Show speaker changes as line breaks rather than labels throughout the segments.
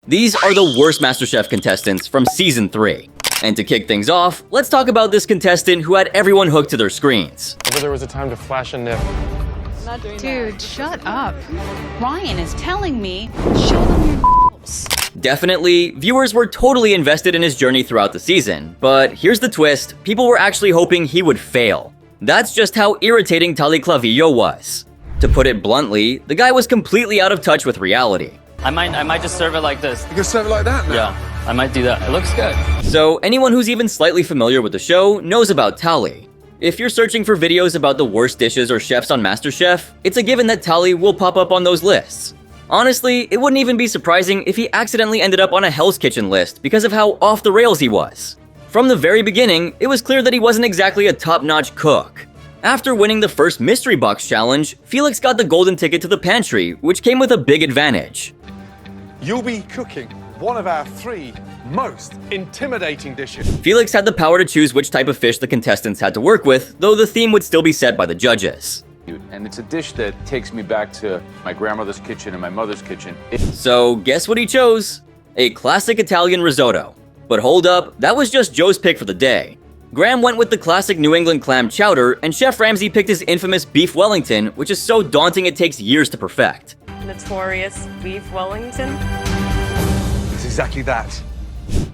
These are the worst MasterChef contestants from Season 3. And to kick things off, let's talk about this contestant who had everyone hooked to their screens.
If there was a time to flash a nip.
Dude, shut up. Ryan is telling me, show them your nipples.
Definitely, viewers were totally invested in his journey throughout the season, but here's the twist, people were actually hoping he would fail. That's just how irritating Tali Clavillo was. To put it bluntly, the guy was completely out of touch with reality.
I might just serve it like this.
You can serve it like that now?
Yeah, I might do that. It looks good.
So anyone who's even slightly familiar with the show knows about Tali. If you're searching for videos about the worst dishes or chefs on MasterChef, it's a given that Tali will pop up on those lists. Honestly, it wouldn't even be surprising if he accidentally ended up on a Hell's Kitchen list because of how off the rails he was. From the very beginning, it was clear that he wasn't exactly a top-notch cook. After winning the first Mystery Box Challenge, Felix got the golden ticket to the pantry, which came with a big advantage.
You'll be cooking one of our 3 most intimidating dishes.
Felix had the power to choose which type of fish the contestants had to work with, though the theme would still be set by the judges.
And it's a dish that takes me back to my grandmother's kitchen and my mother's kitchen.
So guess what he chose? A classic Italian risotto. But hold up, that was just Joe's pick for the day. Graham went with the classic New England clam chowder, and Chef Ramsay picked his infamous beef Wellington, which is so daunting it takes years to perfect.
Notorious beef Wellington.
It's exactly that.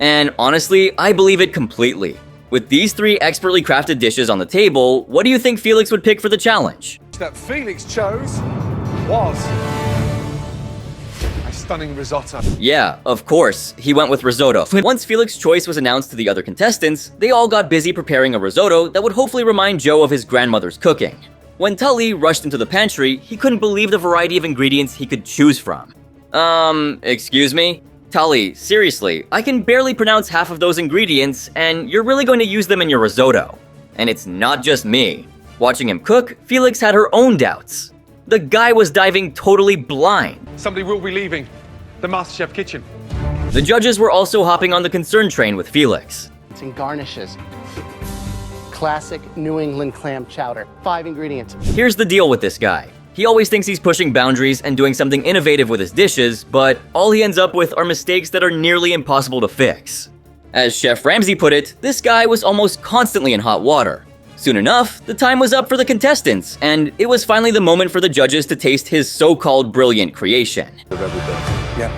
And honestly, I believe it completely. With these 3 expertly crafted dishes on the table, what do you think Felix would pick for the challenge?
That Felix chose was a stunning risotto.
Yeah, of course, he went with risotto. Once Felix's choice was announced to the other contestants, they all got busy preparing a risotto that would hopefully remind Joe of his grandmother's cooking. When Tully rushed into the pantry, he couldn't believe the variety of ingredients he could choose from. Excuse me? Tully, seriously, I can barely pronounce half of those ingredients, and you're really going to use them in your risotto. And it's not just me. Watching him cook, Felix had her own doubts. The guy was diving totally blind.
Somebody will be leaving the MasterChef kitchen.
The judges were also hopping on the concern train with Felix.
And garnishes. Classic New England clam chowder. 5 ingredients.
Here's the deal with this guy. He always thinks he's pushing boundaries and doing something innovative with his dishes, but all he ends up with are mistakes that are nearly impossible to fix. As Chef Ramsay put it, this guy was almost constantly in hot water. Soon enough, the time was up for the contestants, and it was finally the moment for the judges to taste his so-called brilliant creation.
Yeah.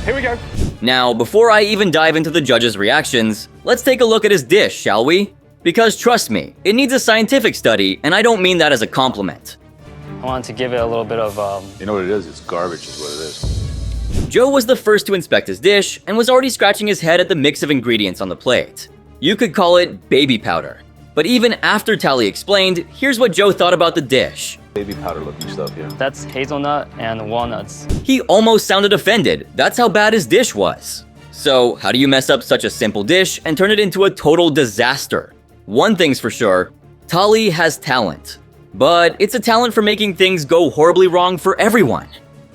Here we go.
Now, before I even dive into the judges' reactions, let's take a look at his dish, shall we? Because trust me, it needs a scientific study, and I don't mean that as a compliment.
I wanted to give it a little bit of,
You know what it is? It's garbage is what it is.
Joe was the first to inspect his dish, and was already scratching his head at the mix of ingredients on the plate. You could call it baby powder. But even after Tali explained, here's what Joe thought about the dish.
Baby powder looking stuff, yeah.
that's hazelnut and walnuts.
He almost sounded offended. That's how bad his dish was. So, how do you mess up such a simple dish and turn it into a total disaster? One thing's for sure, Tali has talent. But it's a talent for making things go horribly wrong for everyone.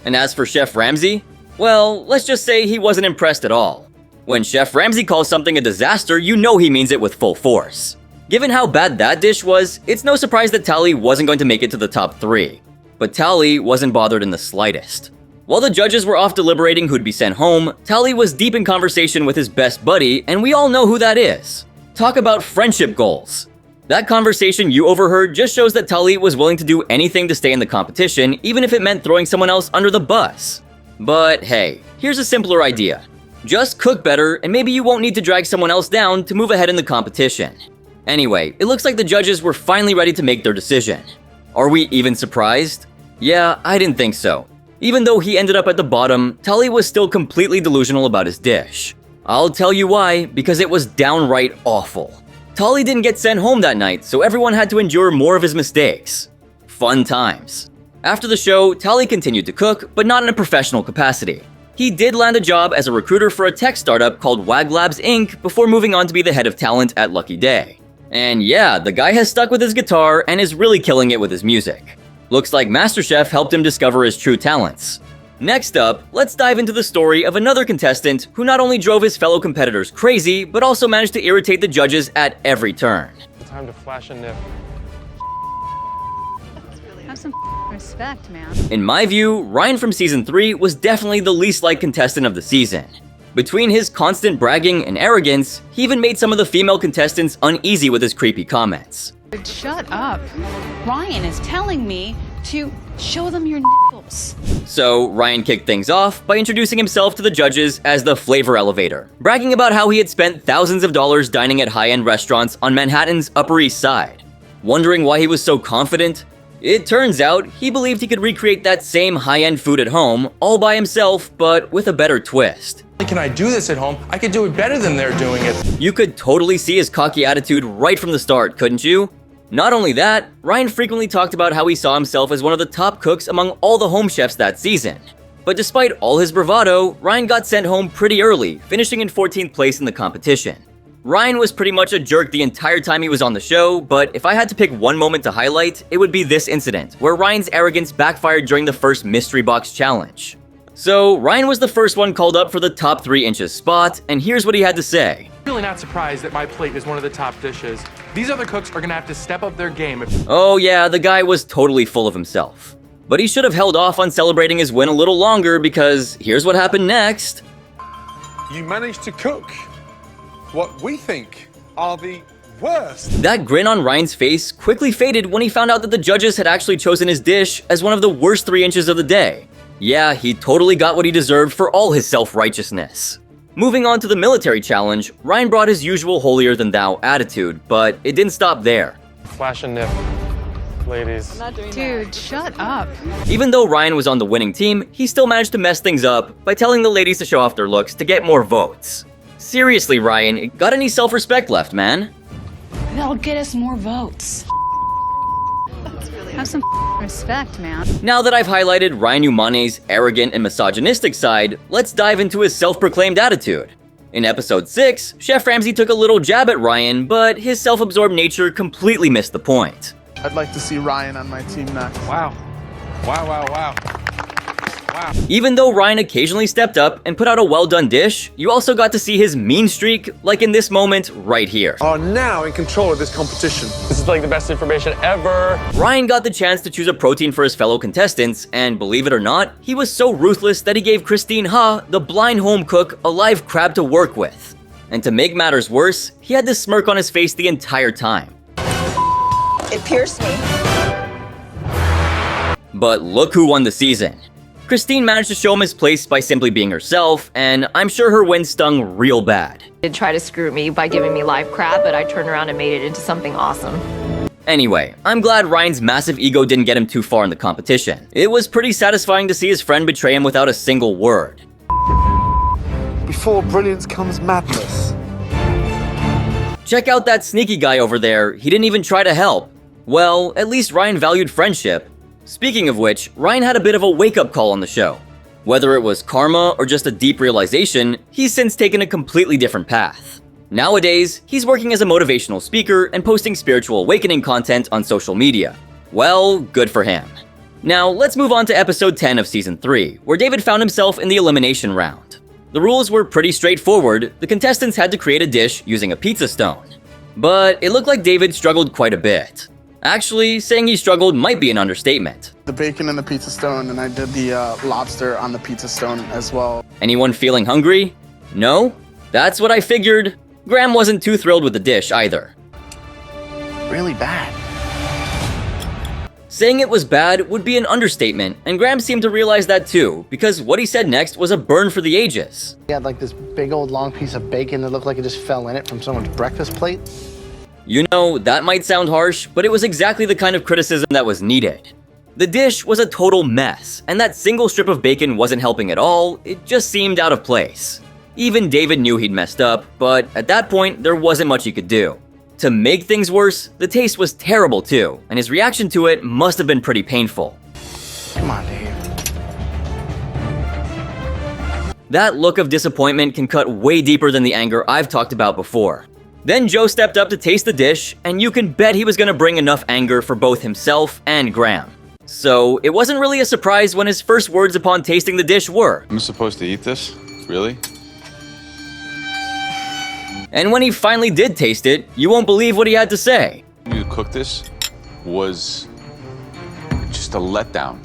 And as for Chef Ramsay, well, let's just say he wasn't impressed at all. When Chef Ramsay calls something a disaster, you know he means it with full force. Given how bad that dish was, it's no surprise that Tali wasn't going to make it to the top 3. But Tali wasn't bothered in the slightest. While the judges were off deliberating who'd be sent home, Tali was deep in conversation with his best buddy, and we all know who that is. Talk about friendship goals. That conversation you overheard just shows that Tali was willing to do anything to stay in the competition, even if it meant throwing someone else under the bus. But hey, here's a simpler idea. Just cook better, and maybe you won't need to drag someone else down to move ahead in the competition. Anyway, it looks like the judges were finally ready to make their decision. Are we even surprised? Yeah, I didn't think so. Even though he ended up at the bottom, Tali was still completely delusional about his dish. I'll tell you why, because it was downright awful. Tali didn't get sent home that night, so everyone had to endure more of his mistakes. Fun times. After the show, Tali continued to cook, but not in a professional capacity. He did land a job as a recruiter for a tech startup called WAG Labs Inc. before moving on to be the head of talent at Lucky Day. And yeah, the guy has stuck with his guitar and is really killing it with his music. Looks like MasterChef helped him discover his true talents. Next up, let's dive into the story of another contestant who not only drove his fellow competitors crazy, but also managed to irritate the judges at every turn.
Time to flash a nip.
Have some respect, man.
In my view, Ryan from season 3 was definitely the least liked contestant of the season. Between his constant bragging and arrogance, he even made some of the female contestants uneasy with his creepy comments.
Dude, shut up. Ryan is telling me to show them your nipples.
So Ryan kicked things off by introducing himself to the judges as the flavor elevator, bragging about how he had spent thousands of dollars dining at high-end restaurants on Manhattan's Upper East Side. Wondering why he was so confident? It turns out he believed he could recreate that same high-end food at home all by himself, but with a better twist.
Can I do this at home? I could do it better than they're doing it.
You could totally see his cocky attitude right from the start, couldn't you? Not only that, Ryan frequently talked about how he saw himself as one of the top cooks among all the home chefs that season. But despite all his bravado, Ryan got sent home pretty early, finishing in 14th place in the competition. Ryan was pretty much a jerk the entire time he was on the show, but if I had to pick one moment to highlight, it would be this incident, where Ryan's arrogance backfired during the first mystery box challenge. So, Ryan was the first one called up for the top 3 inches spot, and here's what he had to say.
Really not surprised that my plate is one of the top dishes. These other cooks are gonna have to step up their game.
Oh yeah, the guy was totally full of himself. But he should have held off on celebrating his win a little longer, because here's what happened next.
You managed to cook what we think are the worst.
That grin on Ryan's face quickly faded when he found out that the judges had actually chosen his dish as one of the worst 3 inches of the day. Yeah, he totally got what he deserved for all his self-righteousness. Moving on to the military challenge, Ryan brought his usual holier-than-thou attitude, but it didn't stop there.
Flash a nip, ladies.
Dude, shut up.
Even though Ryan was on the winning team, he still managed to mess things up by telling the ladies to show off their looks to get more votes. Seriously, Ryan, got any self-respect left, man?
They'll get us more votes. Have some respect, man.
Now that I've highlighted Ryan Umane's arrogant and misogynistic side, let's dive into his self-proclaimed attitude. In episode 6, Chef Ramsay took a little jab at Ryan, but his self-absorbed nature completely missed the point.
I'd like to see Ryan on my team next.
Wow. Wow, wow, wow. Wow.
Even though Ryan occasionally stepped up and put out a well-done dish, you also got to see his mean streak, like in this moment right here.
Are now in control of this competition.
This is like the best information ever.
Ryan got the chance to choose a protein for his fellow contestants, and believe it or not, he was so ruthless that he gave Christine Ha, the blind home cook, a live crab to work with. And to make matters worse, he had this smirk on his face the entire time.
It pierced me.
But look who won the season. Christine managed to show him his place by simply being herself, and I'm sure her win stung real bad.
Did try to screw me by giving me live crab, but I turned around and made it into something awesome.
Anyway, I'm glad Ryan's massive ego didn't get him too far in the competition. It was pretty satisfying to see his friend betray him without a single word.
Before brilliance comes madness.
Check out that sneaky guy over there, he didn't even try to help. Well, at least Ryan valued friendship. Speaking of which, Ryan had a bit of a wake-up call on the show. Whether it was karma or just a deep realization, he's since taken a completely different path. Nowadays, he's working as a motivational speaker and posting spiritual awakening content on social media. Well, good for him. Now, let's move on to episode 10 of season 3, where David found himself in the elimination round. The rules were pretty straightforward. The contestants had to create a dish using a pizza stone. But it looked like David struggled quite a bit. Actually, saying he struggled might be an understatement.
The bacon in the pizza stone, and I did the lobster on the pizza stone as well.
Anyone feeling hungry? No? That's what I figured. Graham wasn't too thrilled with the dish either.
Really bad.
Saying it was bad would be an understatement, and Graham seemed to realize that too, because what he said next was a burn for the ages.
He had like this big old long piece of bacon that looked like it just fell in it from someone's breakfast plate.
You know, that might sound harsh, but it was exactly the kind of criticism that was needed. The dish was a total mess, and that single strip of bacon wasn't helping at all, it just seemed out of place. Even David knew he'd messed up, but at that point, there wasn't much he could do. To make things worse, the taste was terrible too, and his reaction to it must have been pretty painful.
Come on, Dave.
That look of disappointment can cut way deeper than the anger I've talked about before. Then Joe stepped up to taste the dish, and you can bet he was gonna bring enough anger for both himself and Graham. So it wasn't really a surprise when his first words upon tasting the dish were,
I'm supposed to eat this? Really?
and when he finally did taste it, you won't believe what he had to say.
You cook this was just just a letdown.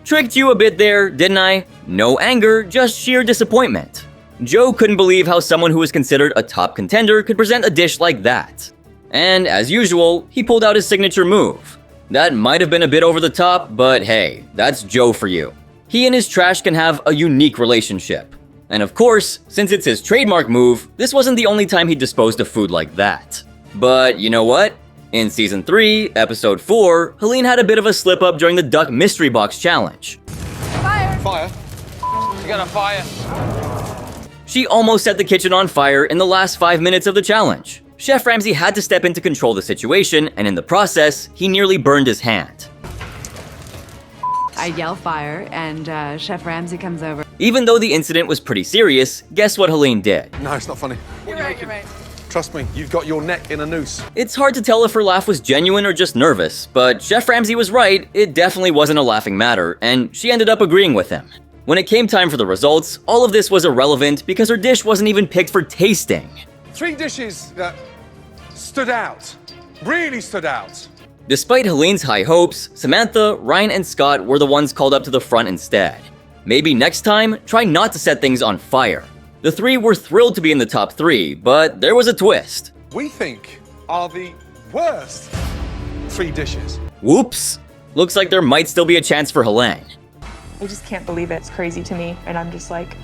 Tricked you a bit there, didn't I? No anger, just sheer disappointment. Joe couldn't believe how someone who was considered a top contender could present a dish like that. And as usual, he pulled out his signature move. That might have been a bit over the top, but hey, that's Joe for you. He and his trash can have a unique relationship. And of course, since it's his trademark move, this wasn't the only time he disposed of food like that. But you know what? In Season 3, Episode 4, Helen had a bit of a slip-up during the Duck Mystery Box Challenge.
Fire.
You got a fire?
She almost set the kitchen on fire in the last 5 minutes of the challenge. Chef Ramsay had to step in to control the situation, and in the process, he nearly burned his hand.
I yell fire, and Chef Ramsay comes over.
Even though the incident was pretty serious, guess what Helen did?
No, it's not funny. You're right. Trust me, you've got your neck in a noose.
It's hard to tell if her laugh was genuine or just nervous, but Chef Ramsay was right, it definitely wasn't a laughing matter, and she ended up agreeing with him. When it came time for the results, all of this was irrelevant because her dish wasn't even picked for tasting.
3 dishes that stood out. Really stood out.
Despite Helen's high hopes, Samantha, Ryan, and Scott were the ones called up to the front instead. Maybe next time, try not to set things on fire. The 3 were thrilled to be in the top 3, but there was a twist.
We think are the worst 3 dishes.
Whoops! Looks like there might still be a chance for Helen.
I just can't believe it. It's crazy to me, and I'm just like,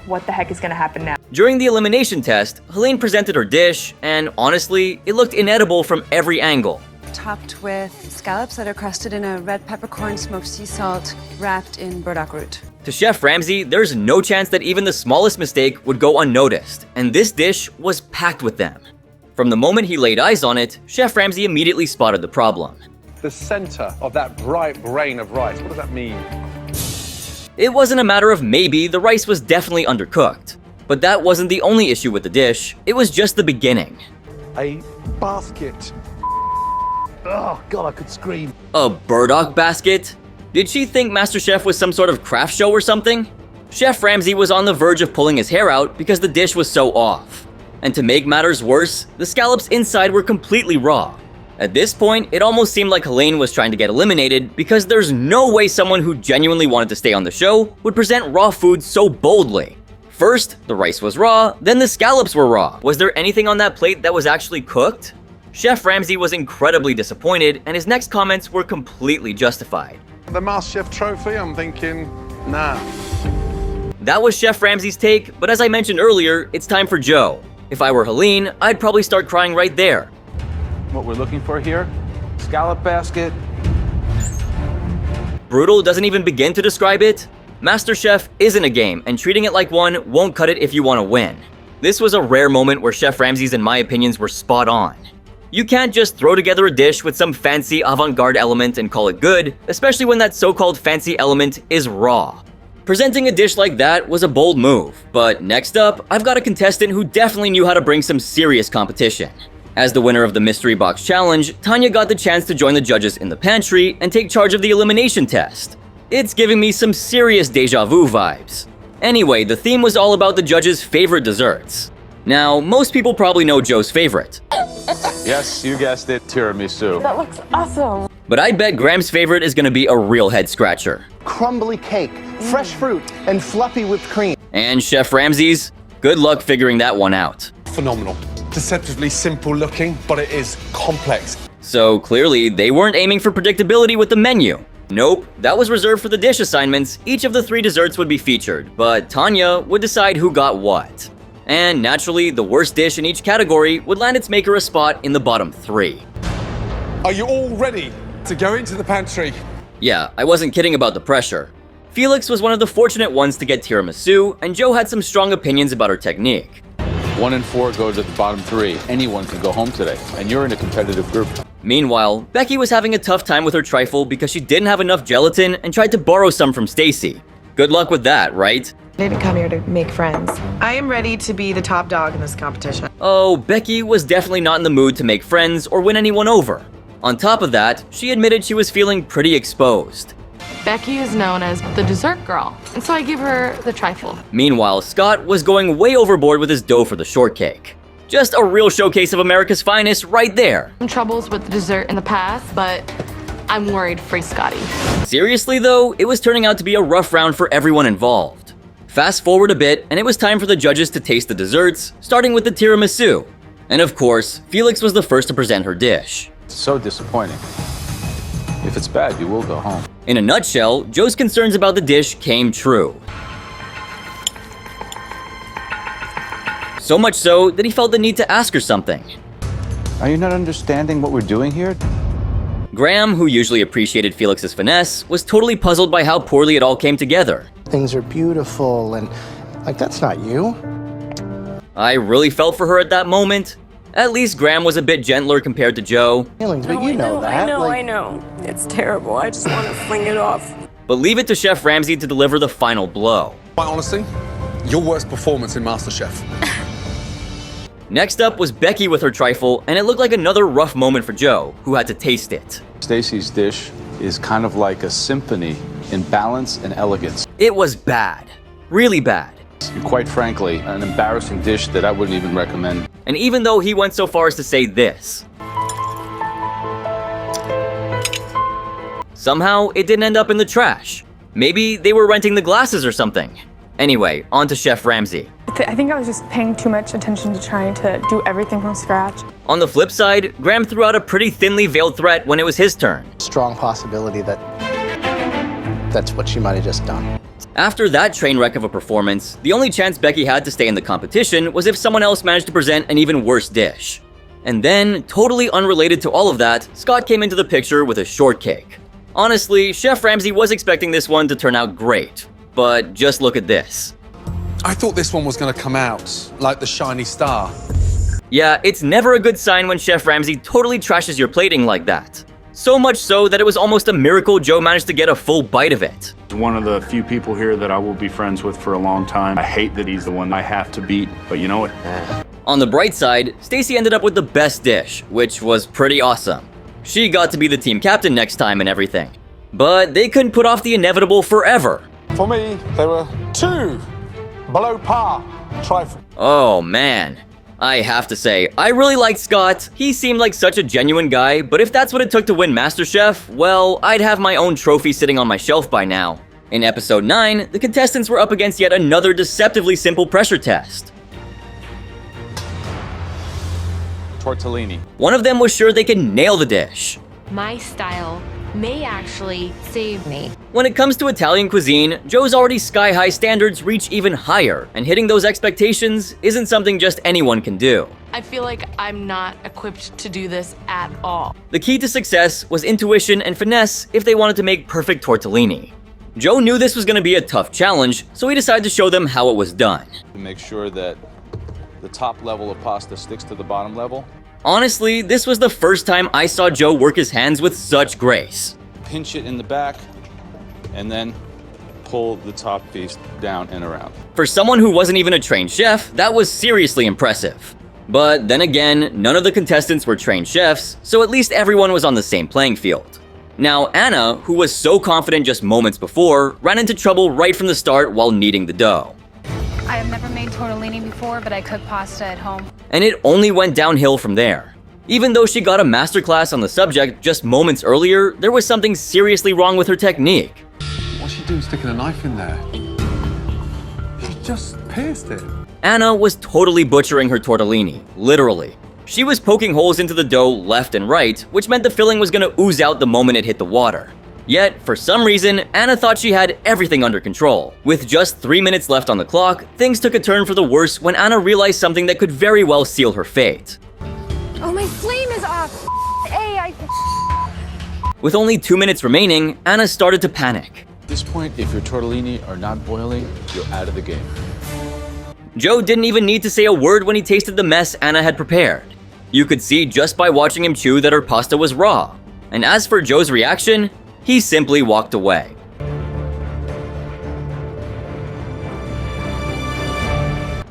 what the heck is gonna happen now?
During the elimination test, Helen presented her dish, and honestly, it looked inedible from every angle.
Topped with scallops that are crusted in a red peppercorn smoked sea salt wrapped in burdock root.
To Chef Ramsay, there's no chance that even the smallest mistake would go unnoticed, and this dish was packed with them. From the moment he laid eyes on it, Chef Ramsay immediately spotted the problem.
The center of that bright grain of rice, what does that mean?
It wasn't a matter of maybe, the rice was definitely undercooked. But that wasn't the only issue with the dish, it was just the beginning.
A basket. Oh God, I could scream.
A burdock basket? Did she think MasterChef was some sort of craft show or something? Chef Ramsay was on the verge of pulling his hair out because the dish was so off. And to make matters worse, the scallops inside were completely raw. At this point, it almost seemed like Helen was trying to get eliminated because there's no way someone who genuinely wanted to stay on the show would present raw food so boldly. First, the rice was raw, then the scallops were raw. Was there anything on that plate that was actually cooked? Chef Ramsay was incredibly disappointed, and his next comments were completely justified.
The MasterChef trophy, I'm thinking, nah.
That was Chef Ramsay's take, but as I mentioned earlier, it's time for Joe. If I were Helen, I'd probably start crying right there.
What we're looking for here, scallop basket.
Brutal doesn't even begin to describe it. MasterChef isn't a game, and treating it like one won't cut it if you want to win. This was a rare moment where Chef Ramsay's and my opinions were spot on. You can't just throw together a dish with some fancy avant-garde element and call it good, especially when that so-called fancy element is raw. Presenting a dish like that was a bold move, but next up, I've got a contestant who definitely knew how to bring some serious competition. As the winner of the Mystery Box Challenge, Tanya got the chance to join the judges in the pantry and take charge of the elimination test. It's giving me some serious deja vu vibes. Anyway, the theme was all about the judges' favorite desserts. Now, most people probably know Joe's favorite.
Yes, you guessed it, tiramisu.
That looks awesome.
But I bet Graham's favorite is gonna be a real head scratcher.
Crumbly cake, fresh fruit, and fluffy whipped cream.
And Chef Ramsay's? Good luck figuring that one out.
Phenomenal. Deceptively simple looking, but it is complex.
So clearly, they weren't aiming for predictability with the menu. Nope, that was reserved for the dish assignments. Each of the 3 desserts would be featured, but Tanya would decide who got what. And naturally, the worst dish in each category would land its maker a spot in the bottom 3.
Are you all ready to go into the pantry?
Yeah, I wasn't kidding about the pressure. Felix was one of the fortunate ones to get tiramisu, and Joe had some strong opinions about her technique.
1 and 4 go to the bottom 3. Anyone can go home today, and you're in a competitive group.
Meanwhile, Becky was having a tough time with her trifle because she didn't have enough gelatin and tried to borrow some from Stacy. Good luck with that, right?
I didn't come here to make friends. I am ready to be the top dog in this competition.
Oh, Becky was definitely not in the mood to make friends or win anyone over. On top of that, she admitted she was feeling pretty exposed.
Becky is known as the dessert girl, and so I give her the trifle.
Meanwhile, Scott was going way overboard with his dough for the shortcake. Just a real showcase of America's finest right there.
Some troubles with the dessert in the past, but I'm worried for Scotty.
Seriously though, it was turning out to be a rough round for everyone involved. Fast forward a bit, and it was time for the judges to taste the desserts, starting with the tiramisu. And of course, Felix was the first to present her dish.
So disappointing. If it's bad, you will go home.
In a nutshell, Joe's concerns about the dish came true. So much so that he felt the need to ask her something.
Are you not understanding what we're doing here?
Graham, who usually appreciated Felix's finesse, was totally puzzled by how poorly it all came together.
Things are beautiful and, like, that's not you.
I really felt for her at that moment. At least Graham was a bit gentler compared to Joe.
Feelings, but you know that.
I know. It's terrible. I just want to fling it off.
But leave it to Chef Ramsay to deliver the final blow.
Quite honestly, your worst performance in MasterChef.
Next up was Becky with her trifle, and it looked like another rough moment for Joe, who had to taste it.
Stacy's dish is kind of like a symphony in balance and elegance.
It was bad. Really bad.
And quite frankly, an embarrassing dish that I wouldn't even recommend.
And even though he went so far as to say this, somehow it didn't end up in the trash. Maybe they were renting the glasses or something. Anyway, on to Chef Ramsay.
I think I was just paying too much attention to trying to do everything from scratch.
On the flip side, Graham threw out a pretty thinly veiled threat when it was his turn.
Strong possibility that that's what she might have just done.
After that train wreck of a performance, the only chance Becky had to stay in the competition was if someone else managed to present an even worse dish. And then, totally unrelated to all of that, Scott came into the picture with a shortcake. Honestly, Chef Ramsay was expecting this one to turn out great. But just look at this.
I thought this one was going to come out like the shiny star.
Yeah, it's never a good sign when Chef Ramsay totally trashes your plating like that. So much so that it was almost a miracle Joe managed to get a full bite of it.
One of the few people here that I will be friends with for a long time. I hate that he's the one I have to beat, but you know what?
On the bright side, Stacy ended up with the best dish, which was pretty awesome. She got to be the team captain next time and everything. But they couldn't put off the inevitable forever.
For me, there were 2 below par trifle.
Oh man. I have to say, I really liked Scott. He seemed like such a genuine guy, but if that's what it took to win MasterChef, well, I'd have my own trophy sitting on my shelf by now. In episode 9, the contestants were up against yet another deceptively simple pressure test.
Tortellini.
One of them was sure they could nail the dish.
My style may actually save me.
When it comes to Italian cuisine, Joe's already sky-high standards reach even higher, and hitting those expectations isn't something just anyone can do.
I feel like I'm not equipped to do this at all.
The key to success was intuition and finesse if they wanted to make perfect tortellini. Joe knew this was going to be a tough challenge, so he decided to show them how it was done.
To make sure that the top level of pasta sticks to the bottom level.
Honestly, this was the first time I saw Joe work his hands with such grace.
Pinch it in the back, and then pull the top piece down and around.
For someone who wasn't even a trained chef, that was seriously impressive. But then again, none of the contestants were trained chefs, so at least everyone was on the same playing field. Now, Anna, who was so confident just moments before, ran into trouble right from the start while kneading the dough.
I have never made tortellini before, but I cook pasta at home.
And it only went downhill from there. Even though she got a masterclass on the subject just moments earlier, there was something seriously wrong with her technique.
What's she doing sticking a knife in there? She just pierced it.
Anna was totally butchering her tortellini, literally. She was poking holes into the dough left and right, which meant the filling was gonna ooze out the moment it hit the water. Yet, for some reason, Anna thought she had everything under control. With just 3 minutes left on the clock, things took a turn for the worse when Anna realized something that could very well seal her fate.
Oh, my flame is off.
With only 2 minutes remaining, Anna started to panic.
At this point, if your tortellini are not boiling, you're out of the game.
Joe didn't even need to say a word when he tasted the mess Anna had prepared. You could see just by watching him chew that her pasta was raw. And as for Joe's reaction, he simply walked away.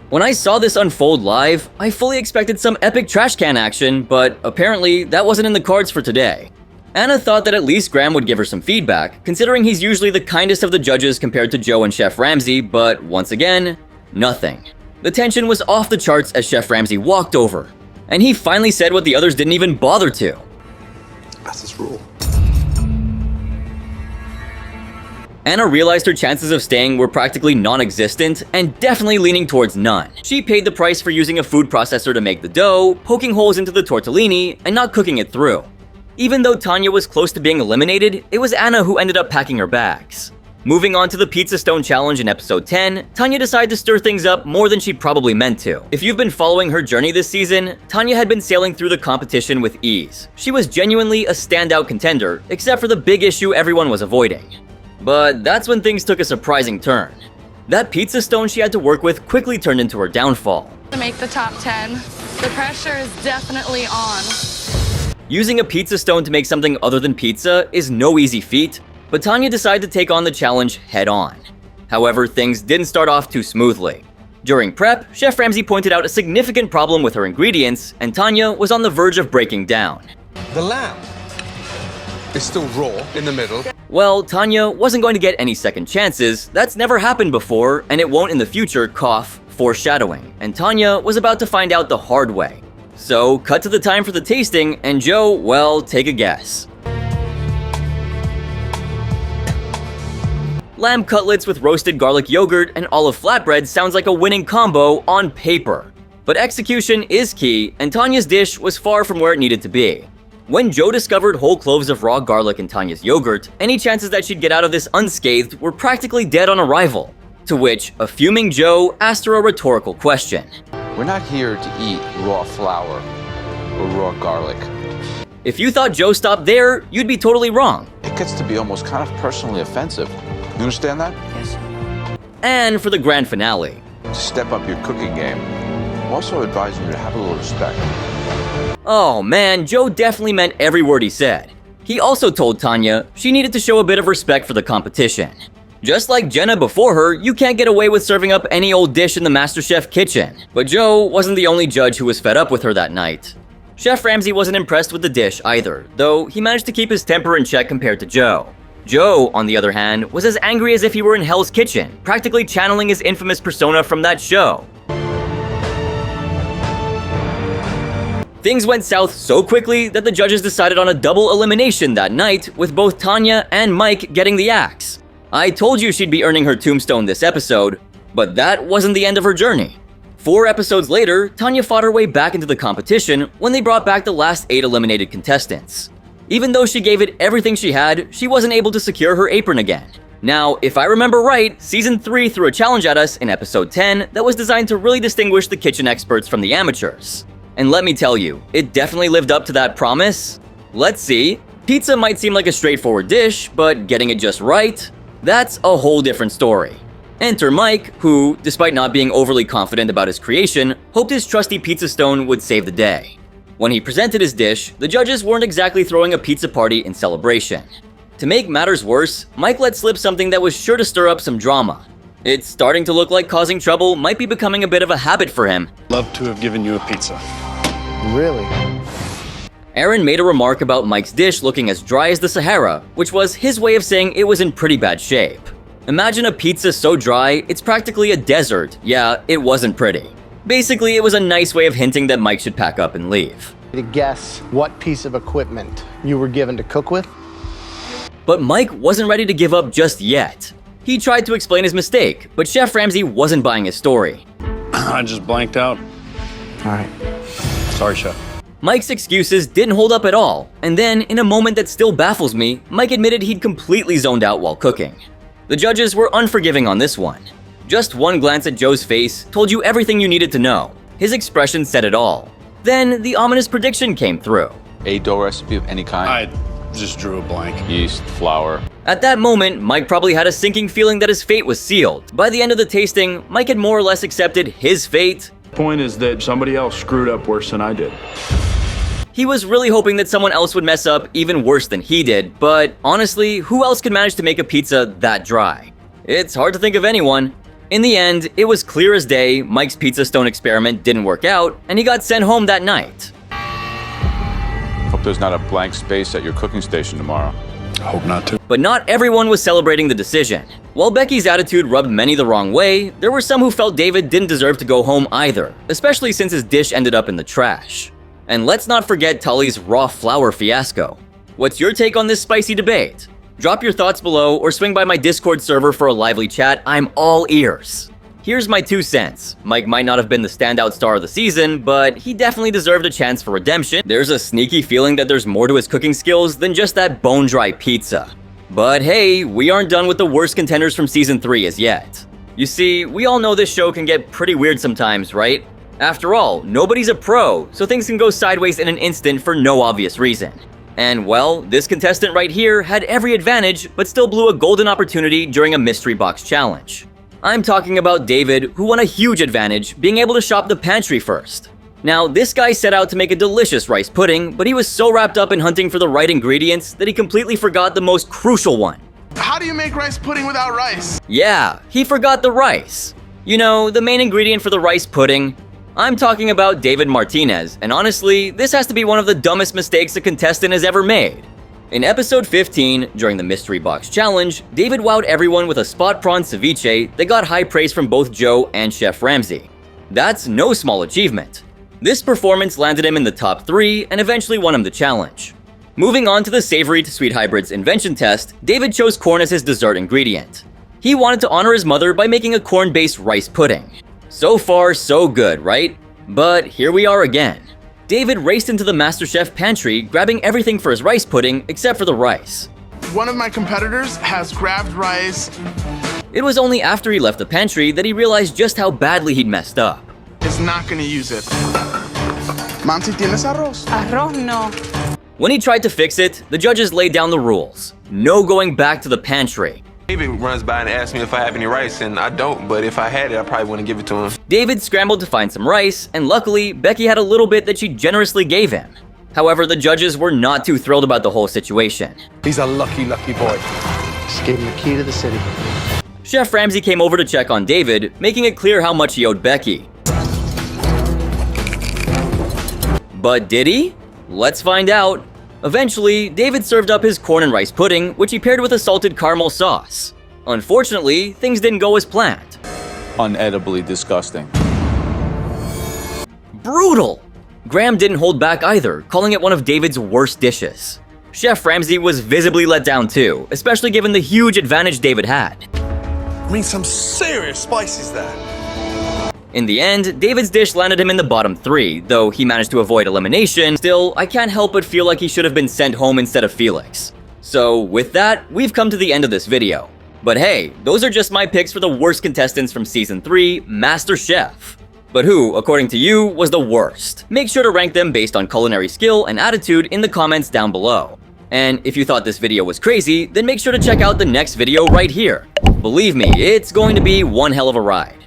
When I saw this unfold live, I fully expected some epic trash can action, but apparently that wasn't in the cards for today. Anna thought that at least Graham would give her some feedback, considering he's usually the kindest of the judges compared to Joe and Chef Ramsay, but once again, nothing. The tension was off the charts as Chef Ramsay walked over, and he finally said what the others didn't even bother to.
That's his rule.
Anna realized her chances of staying were practically non-existent and definitely leaning towards none. She paid the price for using a food processor to make the dough, poking holes into the tortellini, and not cooking it through. Even though Tanya was close to being eliminated, it was Anna who ended up packing her bags. Moving on to the Pizza Stone Challenge in episode 10, Tanya decided to stir things up more than she probably meant to. If you've been following her journey this season, Tanya had been sailing through the competition with ease. She was genuinely a standout contender, except for the big issue everyone was avoiding. But that's when things took a surprising turn. That pizza stone she had to work with quickly turned into her downfall.
To make the top 10, the pressure is definitely on.
Using a pizza stone to make something other than pizza is no easy feat, but Tanya decided to take on the challenge head-on. However, things didn't start off too smoothly. During prep, Chef Ramsay pointed out a significant problem with her ingredients, and Tanya was on the verge of breaking down.
The lamb is still raw in the middle.
Well, Tanya wasn't going to get any second chances. That's never happened before, and it won't in the future, cough, foreshadowing. And Tanya was about to find out the hard way. So, cut to the time for the tasting, and Joe, well, take a guess. Lamb cutlets with roasted garlic yogurt and olive flatbread sounds like a winning combo on paper. But execution is key, and Tanya's dish was far from where it needed to be. When Joe discovered whole cloves of raw garlic in Tanya's yogurt, any chances that she'd get out of this unscathed were practically dead on arrival. To which, a fuming Joe asked her a rhetorical question.
We're not here to eat raw flour or raw garlic.
If you thought Joe stopped there, you'd be totally wrong.
It gets to be almost kind of personally offensive. You understand that?
Yes.
And for the grand finale.
To step up your cooking game. I'm also advising you to have a little respect.
Oh man, Joe definitely meant every word he said. He also told Tanya she needed to show a bit of respect for the competition. Just like Jenna before her, you can't get away with serving up any old dish in the MasterChef kitchen. But Joe wasn't the only judge who was fed up with her that night. Chef Ramsay wasn't impressed with the dish either, though he managed to keep his temper in check compared to Joe. Joe, on the other hand, was as angry as if he were in Hell's Kitchen, practically channeling his infamous persona from that show. Things went south so quickly that the judges decided on a double elimination that night, with both Tanya and Mike getting the axe. I told you she'd be earning her tombstone this episode, but that wasn't the end of her journey. 4 episodes later, Tanya fought her way back into the competition when they brought back the last 8 eliminated contestants. Even though she gave it everything she had, she wasn't able to secure her apron again. Now, if I remember right, Season 3 threw a challenge at us in Episode 10 that was designed to really distinguish the kitchen experts from the amateurs. And let me tell you, it definitely lived up to that promise. Let's see. Pizza might seem like a straightforward dish, but getting it just right? That's a whole different story. Enter Mike, who, despite not being overly confident about his creation, hoped his trusty pizza stone would save the day. When he presented his dish, the judges weren't exactly throwing a pizza party in celebration. To make matters worse, Mike let slip something that was sure to stir up some drama. It's starting to look like causing trouble might be becoming a bit of a habit for him.
Love to have given you a pizza.
Really?
Aaron made a remark about Mike's dish looking as dry as the Sahara, which was his way of saying it was in pretty bad shape. Imagine a pizza so dry, it's practically a desert. Yeah, it wasn't pretty. Basically, it was a nice way of hinting that Mike should pack up and leave.
To guess what piece of equipment you were given to cook with?
But Mike wasn't ready to give up just yet. He tried to explain his mistake, but Chef Ramsay wasn't buying his story.
I just blanked out.
All right.
Sorry, Chef.
Mike's excuses didn't hold up at all, and then, in a moment that still baffles me, Mike admitted he'd completely zoned out while cooking. The judges were unforgiving on this one. Just one glance at Joe's face told you everything you needed to know. His expression said it all. Then, the ominous prediction came through.
A dough recipe of any kind?
I just drew a blank.
Yeast, flour.
At that moment, Mike probably had a sinking feeling that his fate was sealed. By the end of the tasting, Mike had more or less accepted his fate.
Point is that somebody else screwed up worse than I did.
He was really hoping that someone else would mess up even worse than he did, but honestly, who else could manage to make a pizza that dry? It's hard to think of anyone. In the end, it was clear as day Mike's pizza stone experiment didn't work out, and he got sent home that night.
Hope there's not a blank space at your cooking station tomorrow.
Hope not to.
But not everyone was celebrating the decision. While Becky's attitude rubbed many the wrong way, there were some who felt David didn't deserve to go home either, especially since his dish ended up in the trash. And let's not forget Tully's raw flour fiasco. What's your take on this spicy debate? Drop your thoughts below or swing by my Discord server for a lively chat. I'm all ears. Here's my 2 cents. Mike might not have been the standout star of the season, but he definitely deserved a chance for redemption. There's a sneaky feeling that there's more to his cooking skills than just that bone-dry pizza. But hey, we aren't done with the worst contenders from season 3 as yet. You see, we all know this show can get pretty weird sometimes, right? After all, nobody's a pro, so things can go sideways in an instant for no obvious reason. And well, this contestant right here had every advantage, but still blew a golden opportunity during a mystery box challenge. I'm talking about David, who won a huge advantage, being able to shop the pantry first. Now, this guy set out to make a delicious rice pudding, but he was so wrapped up in hunting for the right ingredients that he completely forgot the most crucial one.
How do you make rice pudding without rice?
Yeah, he forgot the rice. You know, the main ingredient for the rice pudding. I'm talking about David Martinez, and honestly, this has to be one of the dumbest mistakes a contestant has ever made. In episode 15, during the Mystery Box Challenge, David wowed everyone with a spot prawn ceviche that got high praise from both Joe and Chef Ramsay. That's no small achievement. This performance landed him in the top 3 and eventually won him the challenge. Moving on to the savory to sweet hybrids invention test, David chose corn as his dessert ingredient. He wanted to honor his mother by making a corn-based rice pudding. So far, so good, right? But here we are again. David raced into the MasterChef pantry, grabbing everything for his rice pudding except for the rice.
One of my competitors has grabbed rice.
It was only after he left the pantry that he realized just how badly he'd messed up.
Is not gonna use it. Monty, ¿tienes arroz?
Arroz no.
When he tried to fix it, the judges laid down the rules. No going back to the pantry.
David runs by and asks me if I have any rice, and I don't, but if I had it, I probably wouldn't give it to him.
David scrambled to find some rice, and luckily, Becky had a little bit that she generously gave him. However, the judges were not too thrilled about the whole situation.
He's a lucky, lucky boy.
Just gave him the key to the city.
Chef Ramsay came over to check on David, making it clear how much he owed Becky. But did he? Let's find out. Eventually, David served up his corn and rice pudding, which he paired with a salted caramel sauce. Unfortunately, things didn't go as planned.
Unedibly disgusting.
Brutal! Graham didn't hold back either, calling it one of David's worst dishes. Chef Ramsay was visibly let down too, especially given the huge advantage David had.
I mean, some serious spices there.
In the end, David's dish landed him in the bottom 3, though he managed to avoid elimination. Still, I can't help but feel like he should have been sent home instead of Felix. So with that, we've come to the end of this video. But hey, those are just my picks for the worst contestants from Season 3, MasterChef. But who, according to you, was the worst? Make sure to rank them based on culinary skill and attitude in the comments down below. And if you thought this video was crazy, then make sure to check out the next video right here. Believe me, it's going to be one hell of a ride.